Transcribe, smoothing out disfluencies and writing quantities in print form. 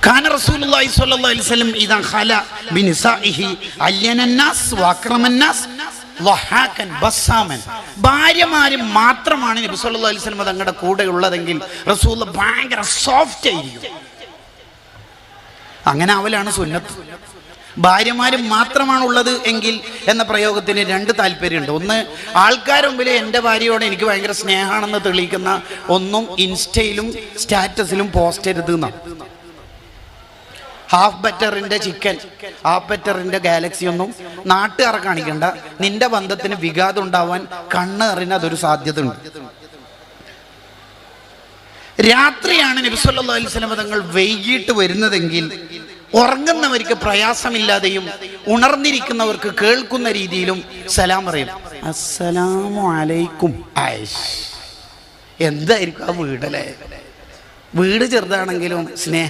കാന റസൂലുള്ളാഹി സ്വല്ലല്ലാഹു അലൈഹി വസല്ലം ഇദാ ഖല ബിനിസാഇഹി അല്യനന്നാസ് വഅക്രമന്നാസ് വഹാകൻ ബസ്സാമൻ. ഭാര്യമാര് മാത്രമാണ് നബി സല്ലല്ലാഹു അലൈഹി വസല്ലം തങ്ങളുടെ കൂടെ ഉള്ളതെങ്കിൽ റസൂൽ ഭയങ്കര സോഫ്റ്റ് ആയിരിക്കും. അങ്ങനെ ആവലാണ് സുന്നത്ത്. ഭാര്യമാര് മാത്രമാണ് ഉള്ളത് എങ്കിൽ എന്ന പ്രയോഗത്തിന് രണ്ട് താല്പര്യമുണ്ട്. ഒന്ന്, ആൾക്കാർ മുമ്പിൽ എൻ്റെ ഭാര്യയോട് എനിക്ക് ഭയങ്കര സ്നേഹമാണെന്ന് തെളിയിക്കുന്ന ഒന്നും ഇൻസ്റ്റയിലും സ്റ്റാറ്റസിലും പോസ്റ്റ് ചെയ്തത് എന്നാണ്. ഹാഫ് ബറ്ററിൻ്റെ ചിക്കൻ, ഹാഫ് ബറ്ററിൻ്റെ ഗാലക്സി ഒന്നും നാട്ടുകാരെ കാണിക്കണ്ട. നിന്റെ ബന്ധത്തിന് വിഘാതം ഉണ്ടാവാൻ കണ്ണ് അറിഞ്ഞ അതൊരു സാധ്യത ഉണ്ട്. രാത്രിയാണ് നബി സല്ലല്ലാഹു അലൈഹി വസല്ലം തങ്ങൾ വൈകിട്ട് വരുന്നതെങ്കിൽ ഉറങ്ങുന്നവർക്ക് പ്രയാസമില്ലാതെയും ഉണർന്നിരിക്കുന്നവർക്ക് കേൾക്കുന്ന രീതിയിലും സലാം പറയും. അസ്സലാമു അലൈക്കും. ആയിഷ്, എന്തായിരിക്കും ആ വീടല്ലേ? വീട് ചെറുതാണെങ്കിലും